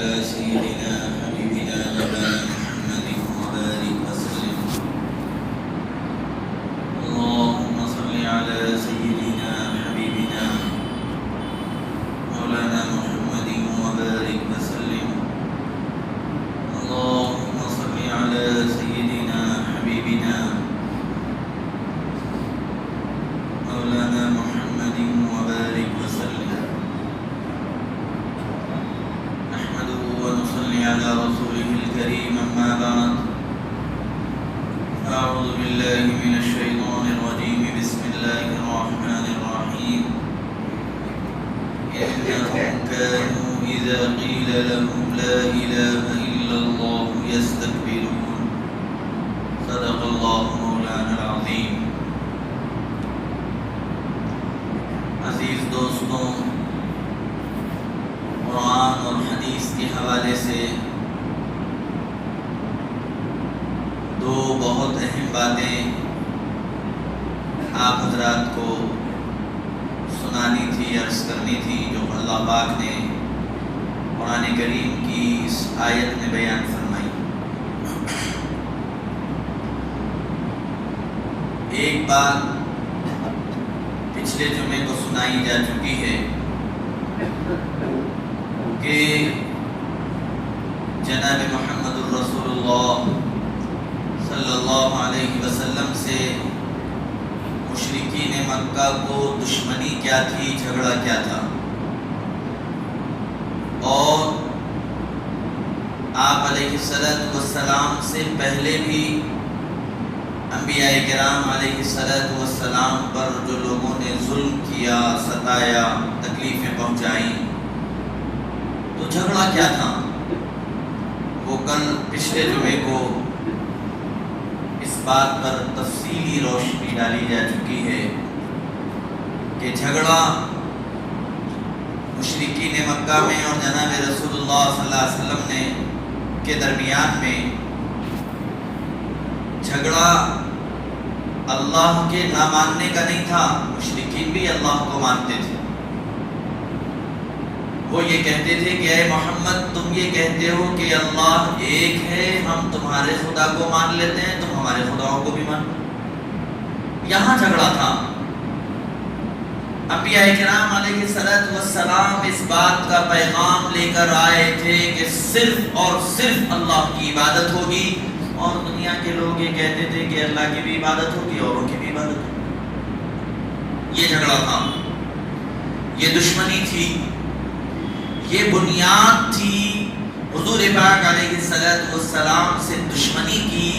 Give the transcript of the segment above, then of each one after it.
على سيدنا حبيبنا مولانا محمد وبارك وسلم. اللهم صل على سيدنا حبيبنا مولانا محمد وبارك وسلم. اللهم صل على سيدنا حبيبنا مولانا محمد وبارك وسلم. نحمده ونصلي على رسوله الكريم، أما بعد. أعوذ بالله من الشيطان الرجيم. بسم الله الرحمن الرحيم. إنهم كانوا إذا قيل لهم لا إله إلا الله يستكبرون. صدق الله مولانا العظيم. عزیز دوستوں، قرآن اور حدیث کے حوالے سے دو بہت اہم باتیں آپ حضرات کو سنانی تھی، عرض کرنی تھی، جو اللہ پاک نے قرآن کریم کی اس آیت میں بیان فرمائی. ایک بات پچھلے جمعے کو سنائی جا چکی ہے کہ جناب محمد الرسول اللہ صلی اللہ علیہ وسلم سے مشرکین مکہ کو دشمنی کیا تھی، جھگڑا کیا تھا، اور آپ علیہ السلام سے پہلے بھی انبیاء کرام علیہ السلام پر جو لوگوں نے ظلم کیا، ستایا، تکلیفیں پہنچائیں، تو جھگڑا کیا تھا وہ کل پچھلے جمعے کو اس بات پر تفصیلی روشنی ڈالی جا چکی ہے کہ جھگڑا مشرکین مکہ میں اور جناب رسول اللہ صلی اللہ علیہ وسلم کے درمیان میں جھگڑا اللہ کے نہ ماننے کا نہیں تھا. مشرکین بھی اللہ کو مانتے تھے. وہ یہ کہتے تھے کہ اے محمد، تم یہ کہتے ہو کہ اللہ ایک ہے، ہم تمہارے خدا کو مان لیتے ہیں، تم ہمارے خداؤں کو بھی مانو. یہاں جھگڑا تھا. انبیاء کرام علیہ السلام اس بات کا پیغام لے کر آئے تھے کہ صرف اور صرف اللہ کی عبادت ہوگی، اور دنیا کے لوگ یہ کہتے تھے کہ اللہ کی بھی عبادت ہوگی، اوروں کی بھی عبادت ہوگی. یہ جھگڑا تھا، یہ دشمنی تھی، یہ بنیاد تھی حضور پاک علیہ السلام سے دشمنی کی،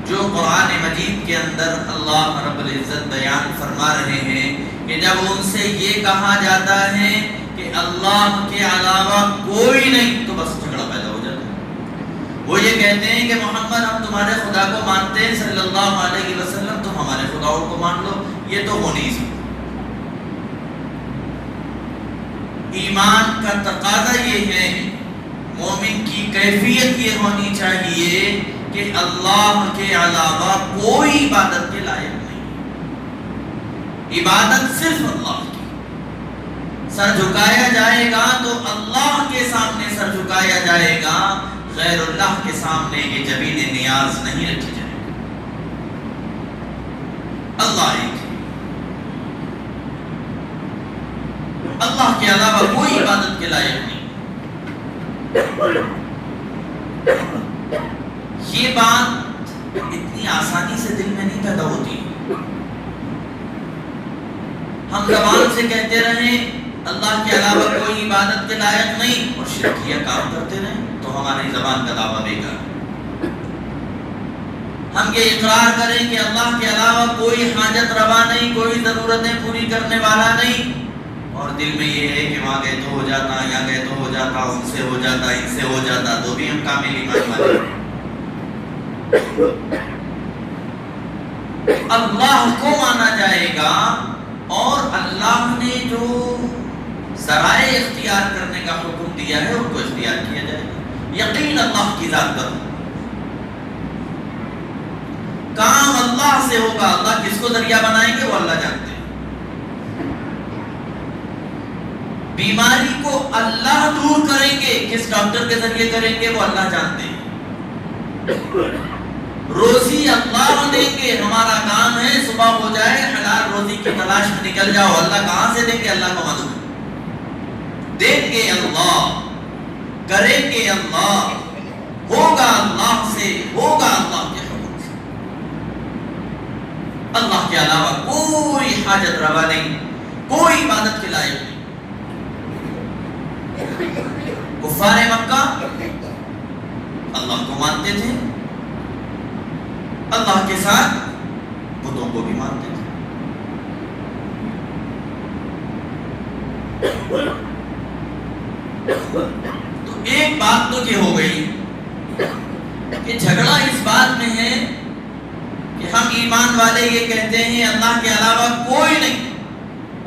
جو قرآن مجید کے اندر اللہ رب العزت بیان فرما رہے ہیں کہ جب ان سے یہ کہا جاتا ہے کہ اللہ کے علاوہ کوئی نہیں، تو بس جھگڑا پیدا ہو جاتا ہے. وہ یہ کہتے ہیں کہ محمد، ہم تمہارے خدا کو مانتے ہیں، صلی اللہ علیہ وسلم تم ہمارے خداؤں کو مان لو. یہ تو ہو نہیں سکتا. ایمان کا تقاضا یہ ہے، مومن کی کیفیت یہ ہونی چاہیے کہ اللہ کے علاوہ کوئی عبادت کے لائق نہیں. عبادت صرف اللہ کی. سر جھکایا جائے گا تو اللہ کے سامنے سر جھکایا جائے گا، غیر اللہ کے سامنے یہ جبین نیاز نہیں رکھی جائے گی. اللہ ایک ہے، اللہ کے علاوہ کوئی عبادت کے لائق نہیں. یہ بات اتنی آسانی سے دل میں نہیں پیدا ہوتی. ہم زبان سے کہتے رہیں اللہ کے علاوہ کوئی عبادت کے لائق نہیں، اور شرکیہ کام کرتے رہیں تو ہماری زبان کا دعویٰ بیکار. ہم یہ اقرار کریں کہ اللہ کے علاوہ کوئی حاجت روا نہیں، کوئی ضرورتیں پوری کرنے والا نہیں، اور دل میں یہ ہے کہ وہاں گئے تو ہو جاتا، یہاں گئے تو ہو جاتا، ان سے ہو جاتا، ان سے ہو جاتا، تو بھی ہم کامل ایمان والے. اللہ کو مانا جائے گا، اور اللہ نے جو ذرائع اختیار کرنے کا حکم دیا ہے ان کو اختیار کیا جائے گا. یقین اللہ کی ذات پر کام اللہ سے ہوگا. اللہ کس کو ذریعہ بنائیں گے وہ اللہ جانتے ہیں. بیماری کو اللہ دور کریں گے، کس ڈاکٹر کے ذریعے کریں گے وہ اللہ جانتے ہیں۔ روزی اللہ دیں گے، ہمارا کام ہے صبح ہو جائے حلال روزی کی تلاش میں نکل جاؤ، اللہ کہاں سے دیں گے اللہ کو معلوم ہے۔ دیں گے اللہ، کریں گے اللہ، ہوگا اللہ سے، ہوگا اللہ کے حکم سے۔ اللہ کے علاوہ کوئی حاجت روا نہیں، کوئی عبادت کے لائق نہیں۔ کفار مکہ اللہ کو مانتے تھے، اللہ کے ساتھ بتوں کو بھی مانتے تھے۔ تو ایک بات تو یہ ہو گئی کہ جھگڑا اس بات میں ہے کہ ہم ایمان والے یہ کہتے ہیں اللہ کے علاوہ کوئی نہیں،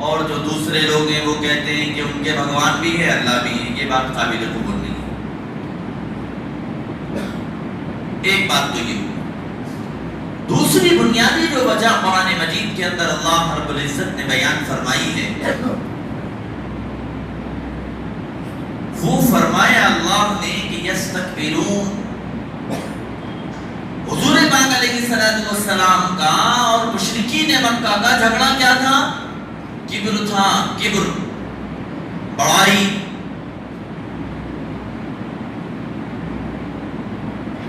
اور جو دوسرے لوگ ہیں وہ کہتے ہیں کہ ان کے بھگوان بھی ہے اللہ بھی ہے۔ یہ بات قابل قبول نہیں ہے۔ ایک بات تو یہ، دوسری بنیادی جو وجہ قرآن مجید کے اندر اللہ رب العزت نے بیان فرمائی ہے، وہ فرمایا اللہ نے کہ یستکبرون، حضور پاک علیہ السلام کا اور مشرکین مکہ کا جھگڑا کیا تھا؟ کبر تھا، کبر، بڑائی،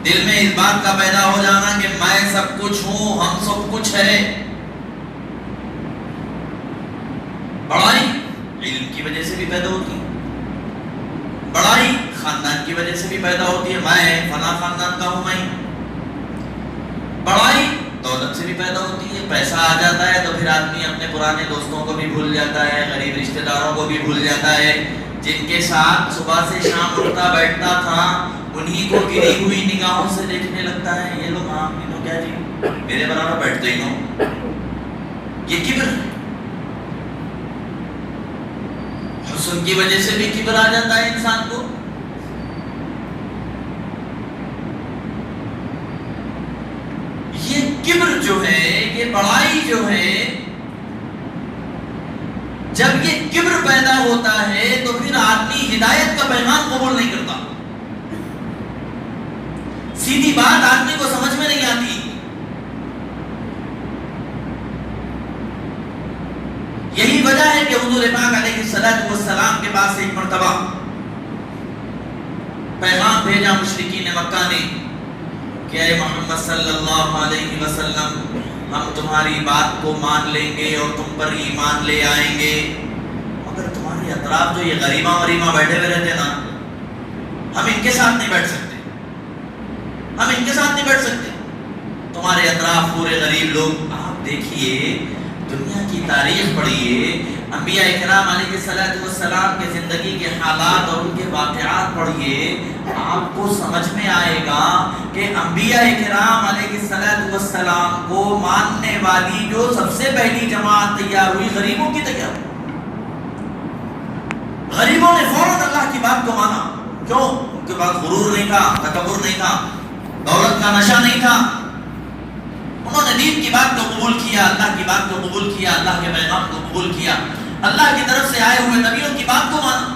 دل میں اس بات کا پیدا ہو جانا کہ میں سب کچھ ہوں، ہم سب کچھ ہے۔ بڑائی علم کی وجہ سے بھی پیدا ہوتی ہے، بڑائی خاندان کی وجہ سے بھی پیدا ہوتی ہے، میں فلاں خاندان کا ہوں، میں۔ بڑائی دولت سے بھی پیدا ہوتی ہے، پیسہ آ جاتا ہے تو پھر آدمی اپنے پرانے دوستوں کو بھی بھول جاتا ہے، غریب رشتہ داروں کو بھی بھول جاتا ہے، جن کے ساتھ صبح سے شام اٹھتا بیٹھتا تھا، انہی کو گری ہوئی نگاہوں سے دیکھنے لگتا ہے۔ یہ لوگ ہاں یہ لوگ کیا جی میرے برابر بیٹھتے ہی ہوں۔ یہ کبر، حسن کی وجہ سے بھی کبر آ جاتا ہے انسان کو۔ یہ کبر جو ہے، یہ بڑائی جو ہے، جب یہ کبر پیدا ہوتا ہے تو پھر آدمی ہدایت کا پیغام قبول نہیں کرتا۔ سیدھی بات آدمی کو سمجھ میں نہیں آتی۔ یہی وجہ ہے کہ حضور پاک علیہ السلام کے پاس ایک مرتبہ پیغام بھیجا مشرکین مکہ نے کہ اے محمد صلی اللہ علیہ وسلم، ہم تمہاری بات کو مان لیں گے اور تم پر ایمان لے آئیں گے، مگر تمہارے اطراف جو یہ غریباں وریباں بیٹھے ہوئے رہتے نا، ہم ان کے ساتھ نہیں بیٹھ سکتے، ہم ان کے ساتھ نہیں بیٹھ سکتے۔ تمہارے اطراف پورے غریب لوگ، آپ دیکھیے دنیا کی تاریخ پڑھیے، انبیاء کرام علیہ السلام کے زندگی کے حالات اور ان کے واقعات پڑھیے، آپ کو سمجھ میں آئے گا کہ انبیاء کرام علیہ السلام کو ماننے والی جو سب سے پہلی جماعت تیار ہوئی غریبوں کی تیار ہوئی۔ غریبوں نے فوراً اللہ کی بات کو مانا۔ کیوں؟ ان کے پاس غرور نہیں تھا، تکبر نہیں تھا، دولت کا نشہ نہیں تھا۔ انہوں نے دین کی بات کو قبول کیا، اللہ کی بات کو قبول کیا، اللہ کے پیغام کو قبول کیا، اللہ کی طرف سے آئے ہوئے نبیوں کی بات کو مانا۔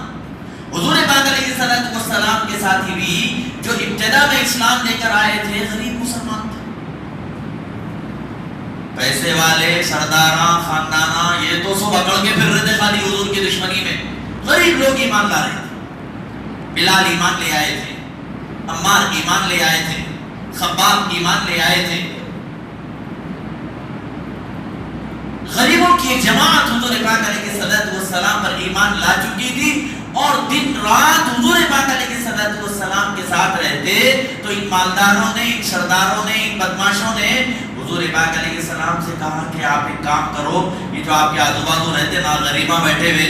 حضور پاک علیہ السلام کے ساتھی بھی جو ابتدا میں اسلام لے کر آئے تھے غریب مسلمان تھے، پیسے والے سرداراں خانداناں یہ تو سب اکڑ کے پھر رہے تھے خالی حضور کی دشمنی میں، غریب لوگ ایمان لا رہے تھے۔ بلال ایمان لے آئے تھے، عمار ایمان لے آئے تھے، خباب ایمان لے آئے تھے۔ غریبوں کی ایک جماعت حضور پاک علیہ السلام پر ایمان لا چکی تھی، اور دن رات حضور پاک علیہ السلام کے ساتھ رہتے تو ان مالداروں نے، ان سرداروں نے، ان بدماشوں نے حضور پاک علیہ السلام سے کہا کہ آپ ایک کام کرو، یہ جو آپ کے آزو بازو رہتے نا غریباں بیٹھے ہوئے،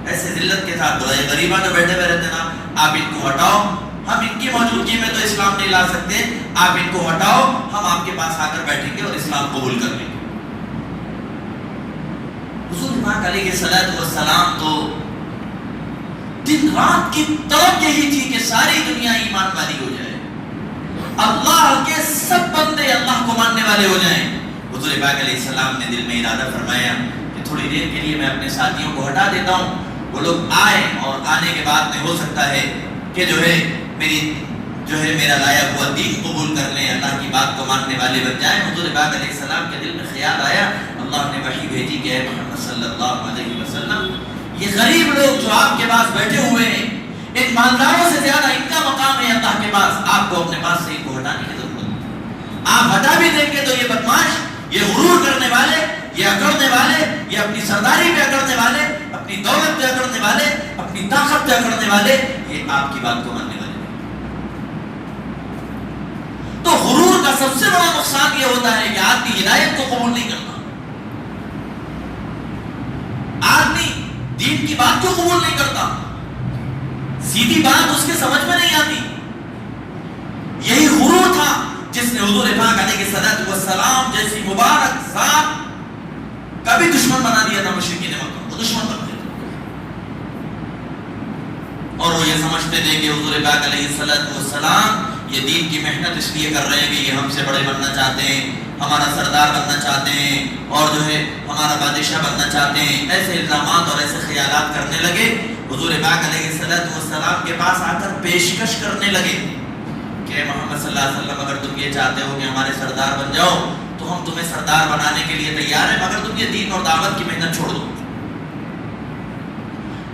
ایسے ذلت کے ساتھ بولا، یہ غریباں جو بیٹھے ہوئے رہتے نا آپ ان کو ہٹاؤ، ہم ان کی موجودگی میں تو اسلام نہیں لا سکتے، آپ ان کو ہٹاؤ، ہم آپ کے پاس آ کر بیٹھیں گے اور اسلام قبول کر لیں گے۔ حضور پاک علیہ السلام تو دن رات کی طلب یہی تھی کہ ساری دنیا ایمان والی ہو جائے، اللہ کے سب بندے اللہ کو ماننے والے ہو جائیں۔ حضور پاک علیہ السلام نے دل میں ارادہ فرمایا کہ تھوڑی دیر کے لیے میں اپنے ساتھیوں کو ہٹا دیتا ہوں، وہ لوگ آئے اور آنے کے بعد میں ہو سکتا ہے کہ میرا لایا ہوا دین قبول کر لیں، اللہ کی بات کو ماننے والے بن جائیں۔ حضور پاک علیہ السلام کے دل میں خیال آیا، اللہ نے وحی بھیجی کہ اے محمد صلی اللہ علیہ وسلم، یہ غریب لوگ جو آپ کے پاس بیٹھے ہوئے ہیں، ان مالداروں سے زیادہ ان کا مقام ہے اللہ کے پاس، آپ کو اپنے پاس سے ان کو ہٹانے کی ضرورت ہے۔ آپ ہٹا بھی دیں گے تو یہ بدماش، یہ غرور کرنے والے، یہ اکڑنے والے، یہ اپنی سرداری پہ اکڑنے والے، اپنی دولت پہ اکڑنے والے، اپنی طاقت پہ اکڑنے والے، یہ آپ کی بات کو ماننے والے۔ تو غرور کا سب سے بڑا نقصان یہ ہوتا ہے کہ آدمی ہدایت کو قبول نہیں کرتا، آدمی دین کی بات کو قبول نہیں کرتا، سیدھی بات اس کے سمجھ میں نہیں آتی۔ یہی غرور تھا جس نے حضور پاک علیہ الصلوۃ والسلام جیسی مبارک ذات کا بھی دشمن بنا دیا تھا، مشرکین مکہ کو دشمن بنا دیا، اور وہ یہ سمجھتے تھے کہ حضور پاک علیہ الصلوۃ والسلام یہ دین کی محنت اس لیے کر رہے ہیں کہ یہ ہم سے بڑے بننا چاہتے ہیں، ہمارا سردار بننا چاہتے ہیں، اور ہمارا بادشاہ بننا چاہتے ہیں۔ ایسے الزامات اور ایسے خیالات کرنے لگے۔ حضور پاک علیہ الصلوۃ والسلام کے پاس آ کر پیشکش کرنے لگے کہ محمد صلی اللہ علیہ وسلم، اگر تم یہ چاہتے ہو کہ ہمارے سردار بن جاؤ تو ہم تمہیں سردار بنانے کے لیے تیار ہیں، مگر تم یہ دین اور دعوت کی محنت چھوڑ دو۔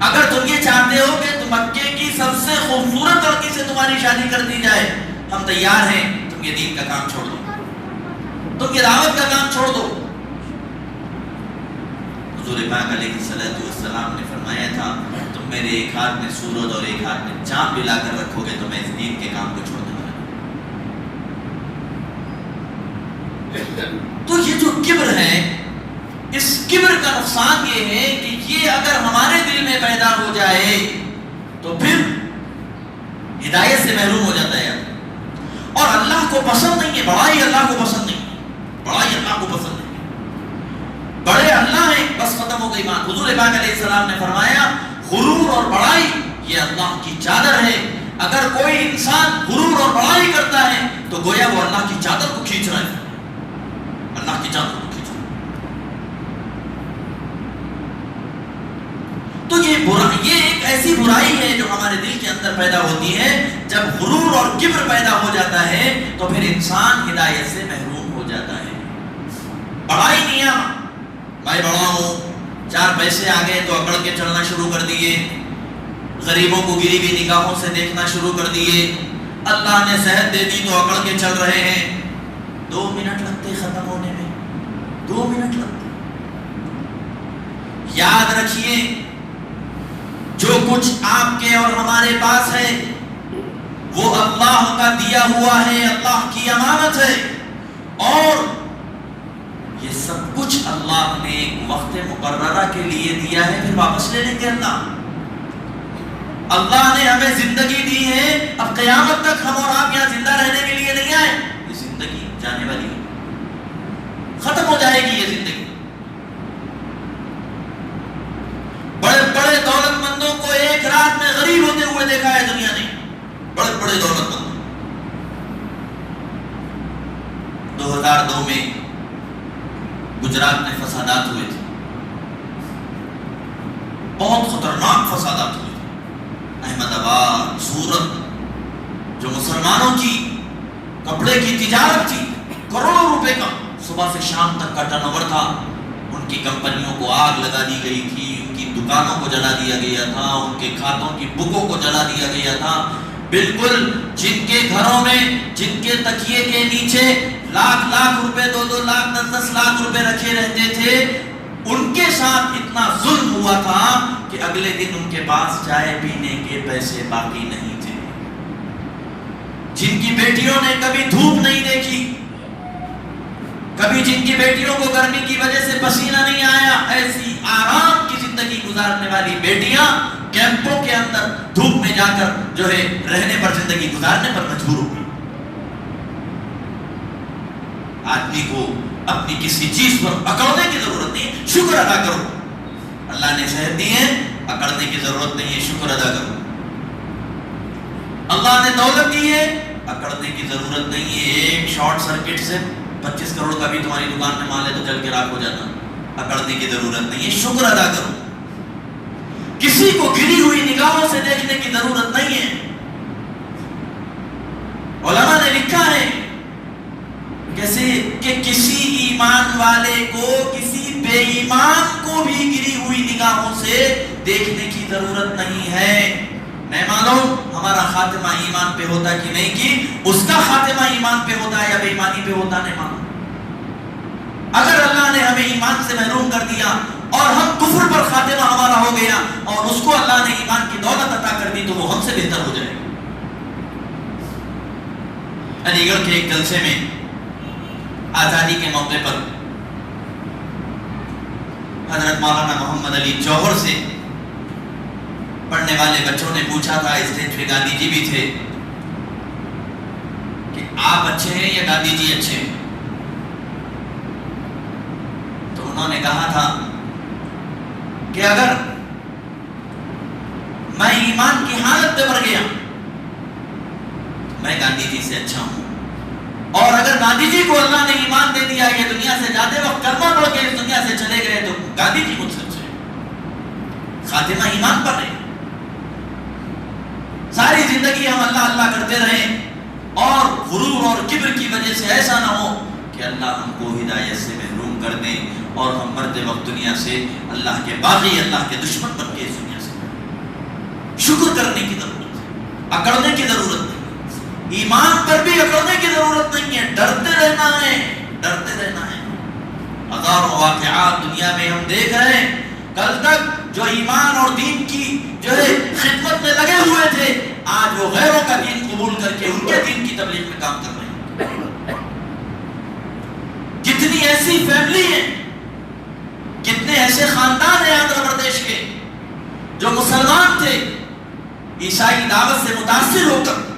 اگر تم یہ چاہتے ہو کہ مکے کی سب سے خوبصورت لڑکی سے تمہاری شادی کر دی جائے، ہم تیار ہیں، تم یہ دین کا کام چھوڑ دو، تم یہ دعوت کا کام چھوڑ دو۔ حضور پاک علیہ السلام نے فرمایا تھا، تم میرے ایک ہاتھ میں سورج اور ایک ہاتھ میں چاند ملا کر رکھو گے تو میں اس دین کے کام کو چھوڑ دوں گا۔ تو یہ جو کبر ہے، اس کبر کا نقصان یہ ہے کہ یہ اگر ہمارے دل میں پیدا ہو جائے تو پھر ہدایت سے محروم ہو جاتا ہے، اور اللہ کو پسند نہیں ہے، بڑائی اللہ کو پسند نہیں ہے، بڑائی اللہ کو پسند نہیں ہے، بڑے اللہ ہیں، بس ختم ہو گئی بات۔ حضور پاک علیہ السلام نے فرمایا، غرور اور بڑائی یہ اللہ کی چادر ہے، اگر کوئی انسان غرور اور بڑائی کرتا ہے تو گویا وہ اللہ کی چادر کو کھینچ رہا ہے، اللہ کی چادر کو کھینچ رہا ہے۔ تو یہ ایک ایسی برائی ہے جو ہمارے دل کے اندر پیدا ہوتی ہے۔ جب غرور اور کبر پیدا ہو جاتا ہے تو پھر انسان ہدایت سے محروم ہو جاتا ہے۔ بڑائی کیا، میں بڑا ہوں، چار پیسے آ گئے تو اکڑ کے چلنا شروع کر دیے، غریبوں کو گری ہوئی نگاہوں سے دیکھنا شروع کر دیے، اللہ نے صحت دے دی تو اکڑ کے چل رہے ہیں۔ 2 منٹ لگتے ختم ہونے میں، 2 منٹ لگتے۔ یاد رکھیے، جو کچھ آپ کے اور ہمارے پاس ہے وہ اللہ کا دیا ہوا ہے، اللہ کی امانت ہے، اور یہ سب کچھ اللہ نے ایک وقت مقررہ کے لیے دیا ہے، پھر واپس لے لیں گے۔ اللہ نے ہمیں زندگی دی ہے، اب قیامت تک ہم اور آپ یہاں زندہ رہنے کے لیے نہیں آئے، یہ زندگی جانے والی ہے، ختم ہو جائے گی یہ زندگی۔ بڑے بڑے دولت مندوں کو ایک رات میں غریب ہوتے ہوئے دیکھا ہے دنیا نے، بڑے بڑے دولت مند۔ 2002 میں گجرات میں فسادات ہوئے تھے، بہت خطرناک فسادات ہوئے تھے۔ احمد آباد، سورت، جو مسلمانوں کی کپڑے کی تجارت تھی، کروڑوں روپے کا صبح سے شام تک کا ٹرن اوور تھا، ان کی کمپنیوں کو آگ لگا دی گئی تھی، ان کی دکانوں کو جلا دیا گیا تھا، ان کے کھاتوں کی بکوں کو جلا دیا گیا تھا۔ بالکل جن کے گھروں میں، جن کے تکیے کے نیچے لاکھ لاکھ روپے، 2 لاکھ 10 لاکھ روپے رکھے رہتے تھے، ان کے ساتھ اتنا ظلم ہوا تھا کہ اگلے دن ان کے پاس چائے پینے کے پیسے باقی نہیں تھے۔ جن کی بیٹیوں نے کبھی دھوپ نہیں دیکھی، کبھی جن کی بیٹیوں کو گرمی کی وجہ سے پسینہ نہیں آیا، ایسی آرام کی زندگی گزارنے والی بیٹیاں کیمپوں کے اندر دھوپ میں جا کر رہنے پر، زندگی گزارنے پر مجبور ہو گئی۔ آدمی کو اپنی کسی چیز پر اکڑنے کی ضرورت نہیں ہے، شکر ادا کرو، اللہ نے صحت دی ہے، اکڑنے کی ضرورت نہیں ہے، شکر ادا کرو۔ اللہ نے دولت دی ہے، اکڑنے کی ضرورت نہیں ہے۔ ایک شارٹ سرکٹ سے 25 کروڑ کا بھی تمہاری دکان میں مال ہے تو جل کے راکھ ہو جاتا، اکڑنے کی ضرورت نہیں ہے، شکر ادا کرو۔ کسی کو گری ہوئی نگاہوں سے دیکھنے کی ضرورت نہیں ہے. علماء نے لکھا ہے کہ کسی ایمان والے کو کسی بے ایمان کو بھی گری ہوئی نگاہوں سے دیکھنے کی ضرورت نہیں ہے. نہیں معلوم ہمارا خاتمہ ایمان پہ ہوتا کہ نہیں کہ اس کا خاتمہ ایمان پہ ہوتا ہے یا بے ایمانی پہ ہوتا, نہیں معلوم. اگر اللہ نے ہمیں ایمان سے محروم کر دیا اور ہم کفر پر خاتمہ ہمارا ہو گیا اور اس کو اللہ نے ایمان کی دولت عطا کر دی تو وہ ہم سے بہتر ہو جائے. علی گڑھ کے ایک جلسے میں آزادی کے موقع پر حضرت مولانا محمد علی جوہر سے پڑھنے والے بچوں نے پوچھا تھا, اسٹیج پہ گاندھی جی بھی تھے, کہ آپ اچھے ہیں یا گاندھی جی اچھے ہیں؟ تو انہوں نے کہا تھا کہ اگر میں ایمان کی حالت پہ مر گیا میں گاندھی جی سے اچھا ہوں, اور اگر گاندھی جی کو اللہ نے ایمان دے دیا کہ دنیا سے جاتے وقت کلمہ پڑھ کے اس دنیا سے چلے گئے تو گاندھی جی مجھ سے اچھے ہیں. خاتمہ ایمان پر رہے. ساری زندگی ہم اللہ اللہ کرتے رہیں اور غرور اور کبر کی وجہ سے ایسا نہ ہو کہ اللہ ہم کو ہدایت سے محروم کر دیں اور ہم مرتے وقت دنیا سے اللہ کے باغی, اللہ کے دشمن بن کے اس دنیا سے. شکر کرنے کی ضرورت ہے, اکڑنے کی ضرورت نہیں, ایمان پر بھی اکڑنے کی ضرورت نہیں ہے. ڈرتے رہنا ہے, ڈرتے رہنا ہے. ہزاروں واقعات دنیا میں ہم دیکھ رہے ہیں. کل تک جو ایمان اور دین کی جو ہے خدمت میں لگے ہوئے تھے آج وہ غیروں کا دین قبول کر کے ان کے دین کی تبلیغ میں کام کر رہے ہیں. کتنی ایسی فیملی ہیں, کتنے ایسے خاندان ہیں آندھرا پردیش کے جو مسلمان تھے, عیسائی دعوت سے متاثر ہو کر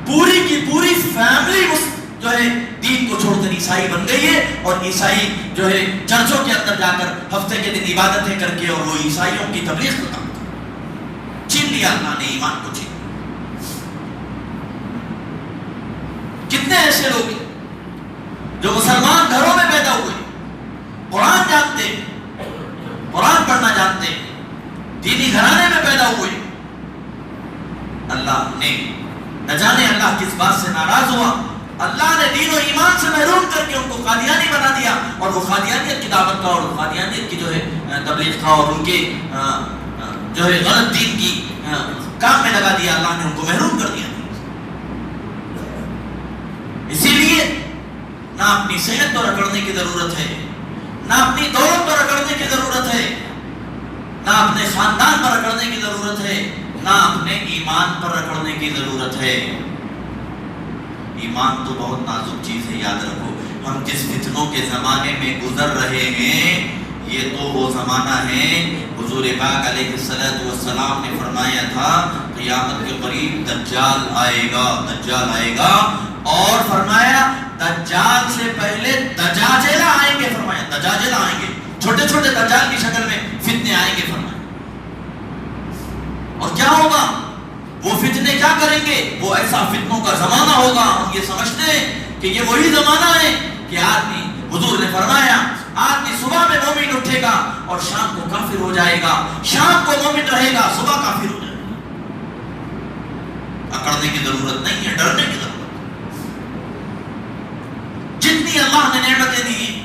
پوری کی پوری فیملی جو ہے دین کو چھوڑ کر عیسائی بن گئی ہے, اور عیسائی جو ہے چرچوں کے اندر جا کر ہفتے کے دن عبادتیں کر کے اور وہ عیسائیوں کی تبلیغ کا کام کر چھین لیا. اللہ نے ایمان کو چھین لیا. کتنے ایسے لوگ ہیں جو مسلمان گھروں میں پیدا ہوئے, قرآن جانتے, قرآن پڑھنا جانتے, دینی گھرانے میں پیدا ہوئے. اللہ نے نہ جانے اللہ کس بات سے ناراض ہوا, اللہ نے دین و ایمان سے محروم کر کے ان کو قادیانی بنا دیا اور وہ قادیانیت کی دعوت کا اور قادیانیت کی جو ہے تبلیغ کا اور ان کے جو ہے غلط دین کی کام میں لگا دیا. اللہ نے ان کو محروم کر دیا. اسی لیے نہ اپنی صحت پر اکڑنے کی ضرورت ہے, نہ اپنی دولت پر اکڑنے کی ضرورت ہے, نہ اپنے خاندان پر اکڑنے کی ضرورت ہے, نہ اپنے ایمان پر اکڑنے کی ضرورت ہے. ایمان تو بہت نازک چیز ہے, یاد رکھو. ہم جس فتنوں کے زمانے میں گزر رہے ہیں یہ تو وہ زمانہ ہے. حضور پاک علیہ السلام نے فرمایا تھا قیامت کے قریب دجال آئے گا, دجال آئے گا, اور فرمایا دجال سے پہلے دجاجلہ آئیں گے. فرمایا دجاجلہ آئیں گے, چھوٹے چھوٹے دجال کی شکل میں فتنے آئیں گے. فرمایا اور کیا ہوگا, وہ فتنے کیا کریں گے, وہ ایسا فتنوں کا زمانہ ہوگا. ہم یہ سمجھتے ہیں کہ یہ وہی زمانہ ہے کہ آدمی, حضور نے فرمایا آدمی صبح میں مومن اٹھے گا اور شام کو کافر ہو جائے گا, شام کو مومن رہے گا, صبح کافر ہو جائے گا. اکڑنے کی ضرورت نہیں ہے, ڈرنے کی ضرورت. جتنی اللہ نے نعمتیں دی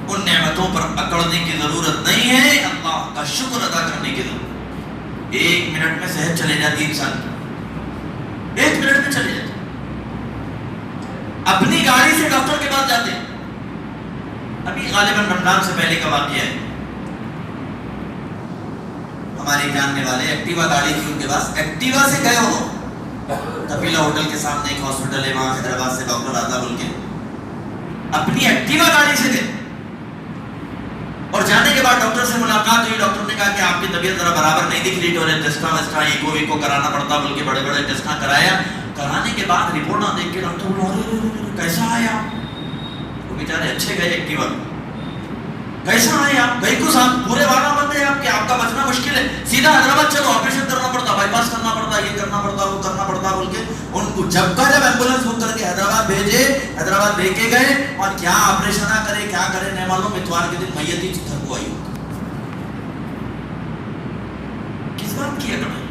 ان نعمتوں پر اکڑنے کی ضرورت نہیں ہے, اللہ کا شکر ادا کرنے کی ضرورت. 1 منٹ میں صحت چلے جاتی ہے انسان کی, 1 منٹ میں چلے جاتی. اپنی گاڑی سے ڈاکٹر کے پاس جاتے ہیں. ابھی غالباً رمضان سے پہلے کا واقعہ ہے. ہمارے جاننے والے ایکٹیوا گاڑی تھی ان کے پاس, ایکٹیوا سے گئے ہو کپیلا ہوٹل کے سامنے ایک ہاسپٹل ہے وہاں حیدرآباد سے ڈاکٹر آتا بول کے, اپنی ایکٹیوا گاڑی سے گئے. اور جانے کے بعد ڈاکٹر سے ملاقات ہوئی. ڈاکٹر نے کہا کہ آپ کی طبیعت ذرا برابر نہیں دکھ رہی, ٹیسٹا ایکو کرانا پڑتا بول کے بڑے بڑے ٹیسٹا کرایا. کرانے کے بعد رپورٹاں دیکھ کے ڈاکٹر بولے کیسا آئے آپ؟ وہ بیچارے اچھے گئے ایکٹیوا, کیسا آئے آپ؟ گئی کو صاحب پورے والا بندے آپ کہ آپ کا بچنا مشکل ہے, سیدھا حیدرآباد چلو, آپریشن کرنا پڑتا, بائی پاس کرنا پڑتا, یہ کرنا پڑتا, وہ کرنا پڑتا بول کے ان کو جب ایمبولینس بک کر کے حیدرآباد بھیجے, حیدرآباد لے کے گئے. اور کیا آپریشن کرے کیا کرے نہیں معلوم, اتوار کے دن میت ہی گھر کو آئی. بات کی اکڑ ہے؟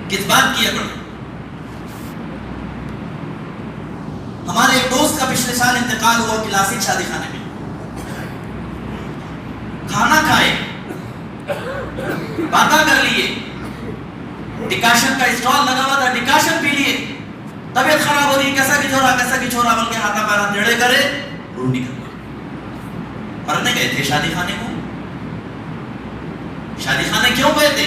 کس بات کی اکڑ ہے؟ ہمارے ایک دوست کا پچھلے سال انتقال ہوا کلاسک شادی خانے میں. کھانا کھائے, باتیں کر لیے, ڈکاشن کا اسٹال لگا ہوا تھا, ڈکاشن پی لیے, طبیعت خراب ہو رہی, کیسا کی چھوڑا بول کے ہاتھا پیرا ٹیڑے کرے, روح نکل گیا. مرنے گئے تھے شادی خانے کو. شادی خانے کیوں گئے تھے؟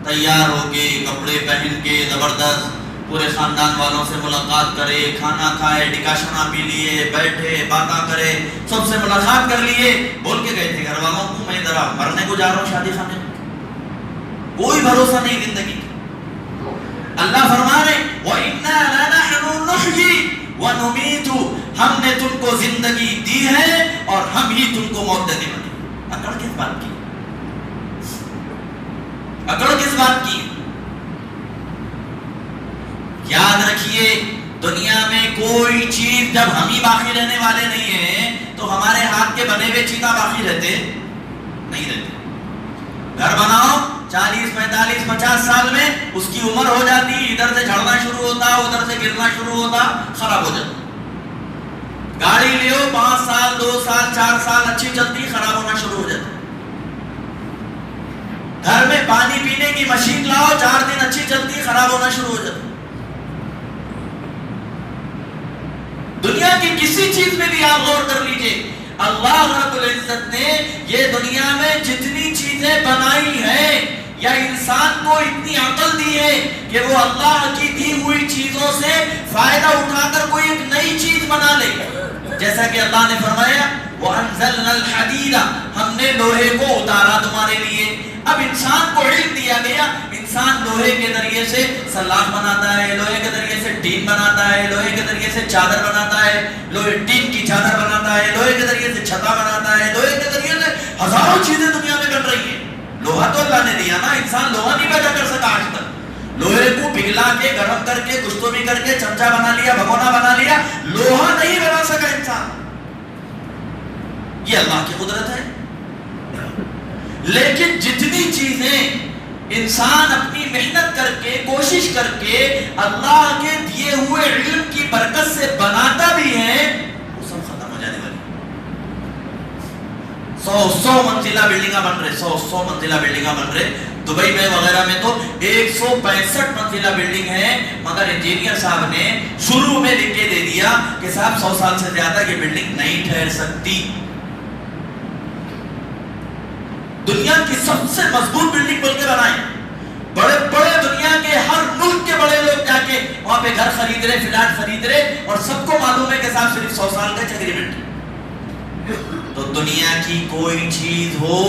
تیار ہو کے, کپڑے پہن کے زبردست, پورے خاندان والوں سے ملاقات کرے, کھانا کھائے, ڈکاشنا پی لیے, بیٹھے باتاں کرے, سب سے ملاقات کر لیے, بول کے گئے تھے گھر والوں کو میں ذرا مرنے کو جا رہا ہوں شادی خانے میں. کوئی بھروسہ نہیں زندگی. اللہ فرما رہے وَإِنَّا لَنَحْنُ نُحْيِي وَنُمِيتُ, ہم نے تم کو زندگی دی ہے اور ہم ہی تم کو موت دینے والے. اکڑ کس بات کی؟ اکڑ کس بات کی؟ یاد رکھیے دنیا میں کوئی چیز جب ہم ہی باقی رہنے والے نہیں ہیں تو ہمارے ہاتھ کے بنے ہوئے چیزاں باقی رہتے نہیں رہتے. گھر بناؤ 40 45 50 سال میں اس کی عمر ہو جاتی, ادھر سے جھڑنا شروع ہوتا, ادھر سے گرنا شروع ہوتا, خراب ہو جاتا. گاڑی لیو 5 سال 2 سال 4 سال اچھی چلتی, خراب ہونا شروع ہو جاتا. گھر میں پانی پینے کی مشین لاؤ 4 دن اچھی چلتی, خراب ہونا شروع ہو جاتا. دنیا کی کسی چیز میں بھی آپ غور کر لیجئے, اللہ رب العزت نے یہ دنیا میں جتنی چیزیں بنائی ہیں یا انسان کو اتنی عقل دی ہے کہ وہ اللہ کی دی ہوئی چیزوں سے فائدہ اٹھا کر کوئی ایک نئی چیز بنا لے. جیسا کہ اللہ نے فرمایا وَأَنزَلْنَا الْحَدِيدَ, ہم نے لوہے کو اتارا تمہارے لیے. اب انسان کو علم دیا گیا, انسان لوہے کے ذریعے سے سلاخ بناتا ہے, لوہے کے ذریعے سے ٹین بناتا ہے, لوہے کے ذریعے سے چادر بناتا ہے, لوہے ٹین کی چادر بناتا ہے, لوہے کے ذریعے سے چھتا بناتا ہے, لوہے کے ذریعے سے ہزاروں چیزیں دنیا میں بن رہی ہیں. لوہا تو اللہ نے دیا نا, انسان لوہا نہیں پیدا کر سکا آج تک. لوہے کو پگھلا کے گرم کر کے گشتوں میں کر کے چمچا بنا لیا, بھگونا بنا لیا, لوہا نہیں بنا سکا انسان. یہ اللہ کی قدرت ہے. لیکن جتنی چیزیں انسان اپنی محنت کر کے کوشش کر کے اللہ کے دیے ہوئے علم کی برکت سے بناتا بھی ہے, وہ سب ختم ہو جانے والی. 100 منزلہ بلڈنگاں بن رہے, 100 منزلہ بلڈنگاں بن رہے. دبئی میں وغیرہ میں تو 165 منزلہ بلڈنگ ہے, مگر انجینئر صاحب نے شروع میں لکھ کے دے دیا کہ صاحب 100 سال سے زیادہ یہ بلڈنگ نہیں ٹھہر سکتی. دنیا کی سب سے مضبوط بلڈنگ بول کے بنائے, بڑے بڑے دنیا کے ہر ملک کے بڑے لوگ جا کے وہاں پہ گھر خرید رہے, فلیٹ خرید رہے, اور سب کو معلوم ہے کہ صاحب صرف 100 سال کا ایگریمنٹ. تو دنیا کی کوئی چیز ہو,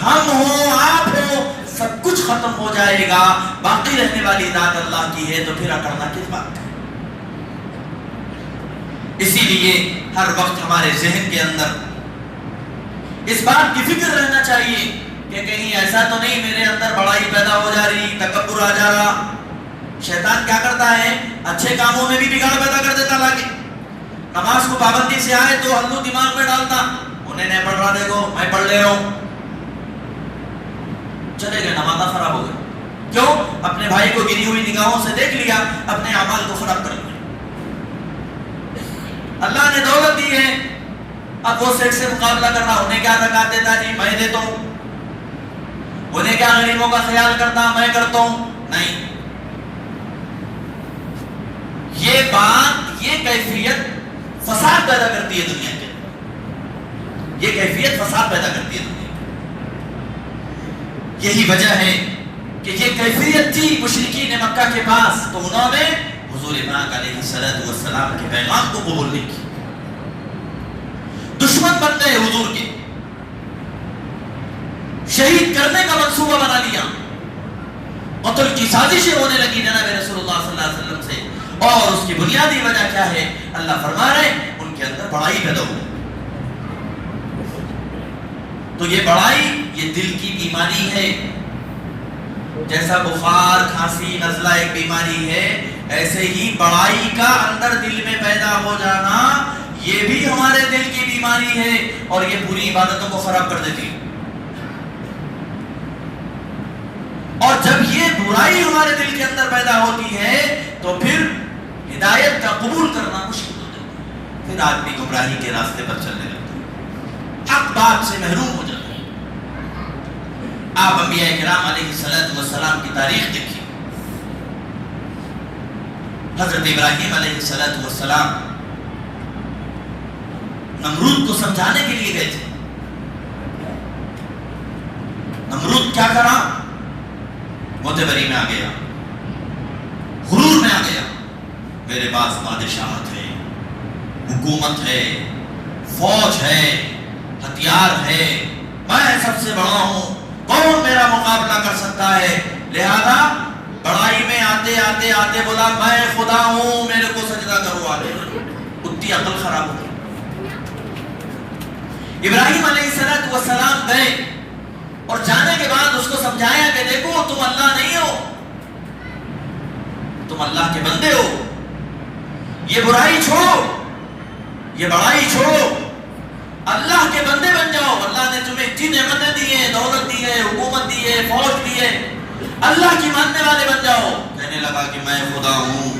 ہم ہو, آپ ہو, سب کچھ ختم ہو جائے گا, باقی رہنے والی ذات اللہ کی ہے. تو پھر اکڑنا کس بات کا؟ اسی لیے ہر وقت ہمارے ذہن کے اندر اس بات کی فکر رہنا چاہیے کہ کہیں ایسا تو نہیں میرے اندر بڑائی پیدا ہو جا رہی, تکبر آ جا رہا. شیطان کیا کرتا ہے, اچھے کاموں میں بھی بگاڑ پیدا کر دیتا. لاگے نماز کو پابندی سے آئے تو ہلو دماغ میں ڈالتا, انہیں نہیں پڑھ رہا, دیکھو میں پڑھ لے رہا ہوں, چلے گئے, نمازہ خراب ہو گئی. کیوں؟ اپنے بھائی کو گری ہوئی نگاہوں سے دیکھ لیا, اپنے اعمال کو خراب کر لیا. اللہ نے دولت دی ہے, اب وہ سیٹ سے مقابلہ کرنا, انہیں کیا زکات دیتا جی میں دیتا ہوں, انہیں کیا غریبوں کا خیال کرتا میں کرتا ہوں, نہیں. یہ بات, یہ کیفیت فساد پیدا کرتی ہے دنیا کے, یہ کیفیت فساد پیدا کرتی ہے دنیا کے. یہی وجہ ہے کہ یہ کیفیت تھی مشرکین مکہ کے پاس, تو انہوں نے حضور پاک علیہ السلام کے پیغام کو قبول نہیں کیا, دشمن بن گئے حضور کے, شہید کرنے کا منصوبہ بنا لیا, قتل کی سازشیں ہونے لگی جناب رسول اللہ صلی اللہ علیہ وسلم سے. اور اس کی بنیادی وجہ کیا ہے؟ اللہ فرما رہے ہیں ان کے اندر بڑائی پیدا ہو. تو یہ بڑائی, یہ دل کی بیماری ہے. جیسا بخار, کھانسی, نزلہ ایک بیماری ہے, ایسے ہی بڑائی کا اندر دل میں پیدا ہو جانا یہ بھی ہمارے دل کی بیماری ہے, اور یہ پوری عبادتوں کو خراب کر دیتی ہے. برائی ہمارے دل کے اندر پیدا ہوتی ہے تو پھر ہدایت کا قبول کرنا مشکل ہو جاتا ہے، پھر آدمی گمراہی کے راستے پر چلنے لگتا ہے، حق بات سے محروم ہو جاتا ہے۔ آپ انبیاء کرام علیہ السلام کی تاریخ دیکھیے۔ حضرت ابراہیم علیہ السلام نمرود کو سمجھانے کے لیے گئے تھے۔ نمرود کیا کرا؟ معتبری میں آ گیا، غرور میں آ گیا، میرے پاس بادشاہت ہے، حکومت ہے، فوج ہے، ہتھیار ہے، میں سب سے بڑا ہوں، کون میرا مقابلہ کر سکتا ہے؟ لہذا بڑائی میں آتے آتے آتے بولا میں خدا ہوں، میرے کو سجدہ کرو آگے۔ اتنی عقل خراب ہو گئی۔ ابراہیم علیہ السلام گئے اور جانے کے بعد اس کو سمجھایا کہ دیکھو تم اللہ نہیں ہو، تم اللہ کے بندے ہو، یہ برائی چھوڑو، یہ بڑائی چھوڑو، اللہ کے بندے بن جاؤ۔ اللہ نے تمہیں اتنی نعمتیں دی ہیں، دولت دی ہے، حکومت دی ہے، فوج دی ہے، اللہ کی ماننے والے بن جاؤ۔ کہنے لگا کہ میں خدا ہوں۔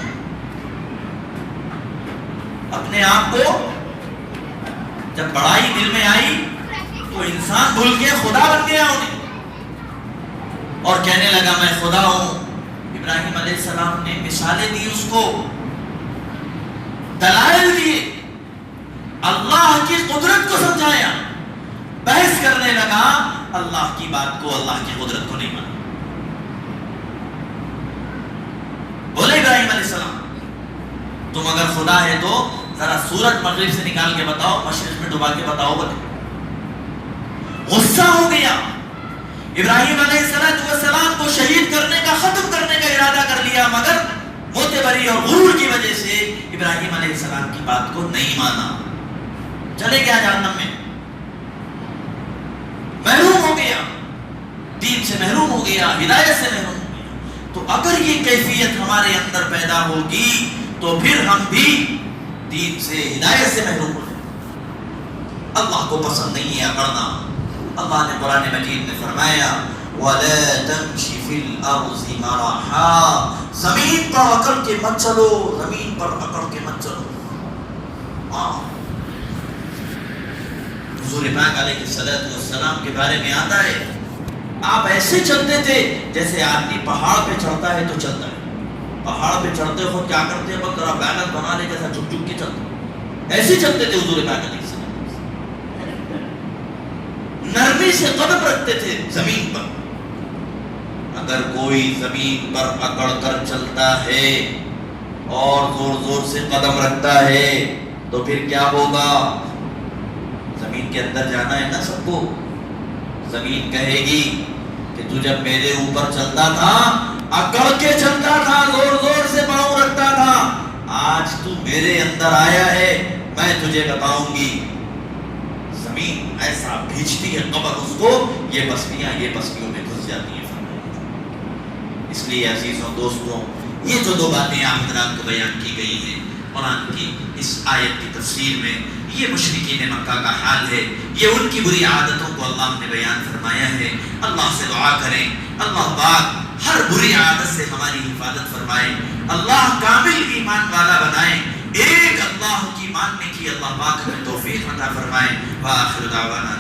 اپنے آپ کو جب بڑائی دل میں آئی تو انسان بھول کے خدا بن گیا انہیں، اور کہنے لگا میں خدا ہوں۔ ابراہیم علیہ السلام نے مثالیں دی، اس کو دلائل دیے، اللہ کی قدرت کو سمجھایا، بحث کرنے لگا، اللہ کی بات کو، اللہ کی قدرت کو نہیں مانا۔ بولے ابراہیم علیہ السلام تم اگر خدا ہے تو ذرا سورج مغرب سے نکال کے بتاؤ، مشرق میں ڈبا کے بتاؤ۔ بولے غصہ ہو گیا، ابراہیم علیہ السلام کو شہید کرنے کا، ختم کرنے کا ارادہ کر لیا، مگر معتبری اور غرور کی وجہ سے ابراہیم علیہ السلام کی بات کو نہیں مانا، چلے گیا جہنم میں، محروم ہو گیا، دین سے محروم ہو گیا، ہدایت سے محروم ہو گیا۔ تو اگر یہ کیفیت ہمارے اندر پیدا ہوگی تو پھر ہم بھی دین سے، ہدایت سے محروم ہو جائیں۔ اللہ کو پسند نہیں ہے اکڑنا۔ اللہ نے قرآن مجید میں فرمایا وَلَا تَمْشِ فِي الْأَرْضِ مَرَحًا، زمین پر اکڑ کے مت چلو، زمین پر اکڑ کے مت چلو۔ حضور پاک علیہ السلام کے بارے میں آتا ہے آپ ایسے چلتے تھے جیسے آدمی پہاڑ پہ چڑھتا ہے تو چلتا ہے، پہاڑ پہ چڑھتے خود کیا کرتے ہیں، بس ذرا بیلنس بنا لے جیسا جھک جھک کے چلتے، ایسے چلتے تھے حضور پاک علیہ السلام، نرمی سے قدم رکھتے تھے زمین پر۔ اگر کوئی زمین پر اکڑ کر چلتا ہے اور زور زور سے قدم رکھتا ہے تو پھر کیا ہوگا؟ زمین کے اندر جانا ہے نا سب کو، زمین کہے گی کہ تو جب میرے اوپر چلتا تھا، اکڑ کے چلتا تھا، زور زور سے پاؤں رکھتا تھا، آج تو میرے اندر آیا ہے، میں تجھے بتاؤں گی۔ زمین ایسا بھیجتی ہے قبر اس کو، یہ پسلیوں میں گھس جاتی ہیں۔ اس لیے عزیزوں دوستوں، یہ جو دو باتیں آپ حضرات کو بیان کی گئی ہیں قرآن کی اس آیت کی تفسیر میں، یہ مشرکین مکہ کا حال ہے، یہ ان کی بری عادتوں کو اللہ نے بیان فرمایا ہے۔ اللہ سے دعا کریں اللہ پاک ہر بری عادت سے ہماری حفاظت فرمائے، اللہ کامل ایمان والا بنائے، ایک اللہ کی ماننے کی اللہ پاک ہمیں توفیق عطا فرمائے۔ وآخر دعوانا